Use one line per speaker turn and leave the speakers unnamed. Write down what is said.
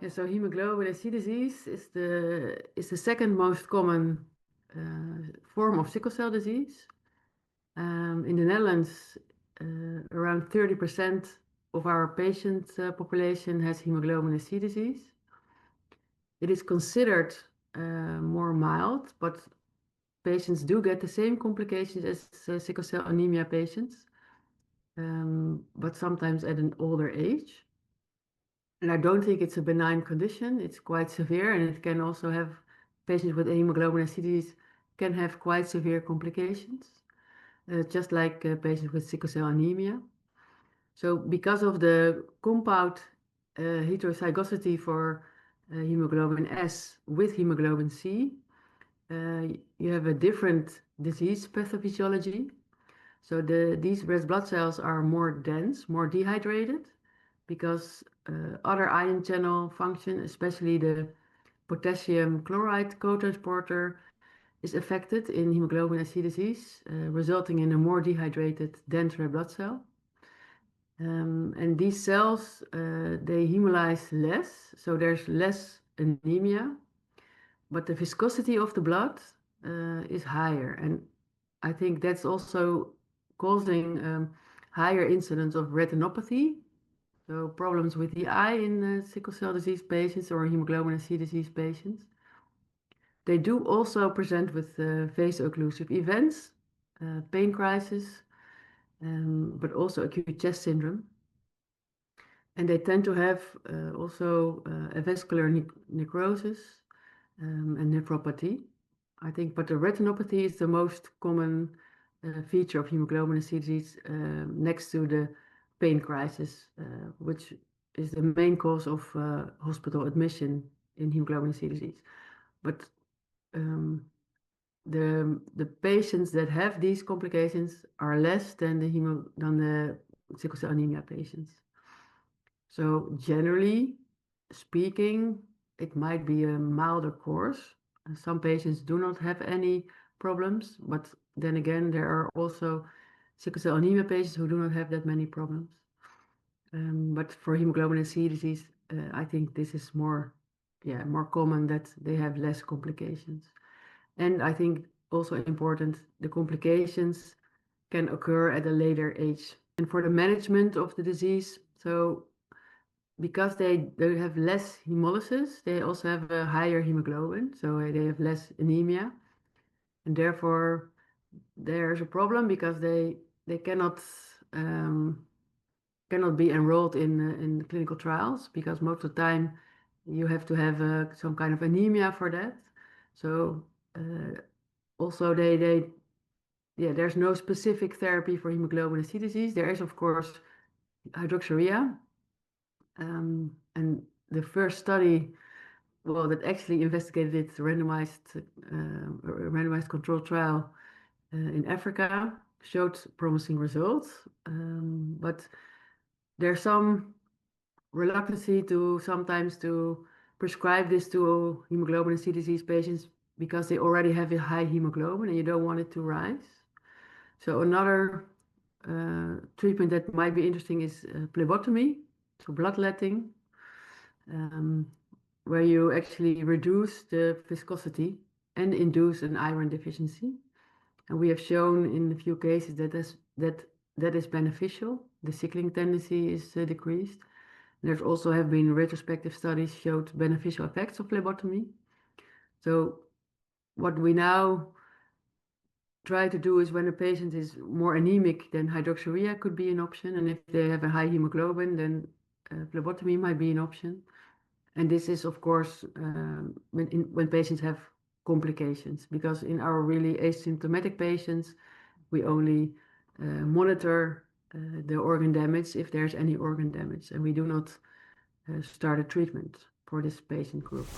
Yeah, so hemoglobin SC disease is the second most common form of sickle cell disease. In the Netherlands, around 30% of our patient population has hemoglobin SC disease. It is considered more mild, but patients do get the same complications as sickle cell anemia patients, but sometimes at an older age. And I don't think it's a benign condition. It's quite severe, and it can also have patients with hemoglobin SC disease can have quite severe complications, just like patients with sickle cell anemia. So because of the compound heterozygosity for hemoglobin S with hemoglobin C, you have a different disease pathophysiology. So these red blood cells are more dense, more dehydrated, because other ion channel function, especially the potassium chloride cotransporter, is affected in hemoglobin SC disease, resulting in a more dehydrated, dense red blood cell. And these cells, they hemolyze less, so there's less anemia, but the viscosity of the blood is higher. And I think that's also causing higher incidence of retinopathy, so problems with the eye in sickle cell disease patients or hemoglobin SC disease patients. They do also present with vaso-occlusive events, pain crisis, but also acute chest syndrome. And they tend to have also avascular necrosis and nephropathy, I think. But the retinopathy is the most common feature of hemoglobin SC disease, next to the pain crisis, which is the main cause of hospital admission in hemoglobin SC disease. But the patients that have these complications are less than the sickle cell anemia patients. So generally speaking, it might be a milder course. Some patients do not have any problems, but then again, there are also sickle cell anemia patients who do not have that many problems. But for hemoglobin SC disease, I think this is more common that they have less complications. And I think also important, the complications can occur at a later age. And for the management of the disease, so because they have less hemolysis, they also have a higher hemoglobin, so they have less anemia. And therefore, there's a problem because they cannot be enrolled in clinical trials, because most of the time you have to have some kind of anemia for that. So also there's no specific therapy for hemoglobin SC disease. There is, of course, hydroxyurea. And the first study, well, that actually investigated it, randomized controlled trial in Africa, showed promising results. But there's some reluctancy sometimes to prescribe this to hemoglobin SC disease patients because they already have a high hemoglobin and you don't want it to rise. So another treatment that might be interesting is phlebotomy, so bloodletting, where you actually reduce the viscosity and induce an iron deficiency. And we have shown in a few cases that is beneficial. The sickling tendency is decreased. There's also have been retrospective studies showed beneficial effects of phlebotomy. So what we now try to do is when a patient is more anemic, then hydroxyurea could be an option. And if they have a high hemoglobin, then phlebotomy might be an option. And this is, of course, when patients have complications, because in our really asymptomatic patients, we only monitor the organ damage if there's any organ damage, and we do not start a treatment for this patient group.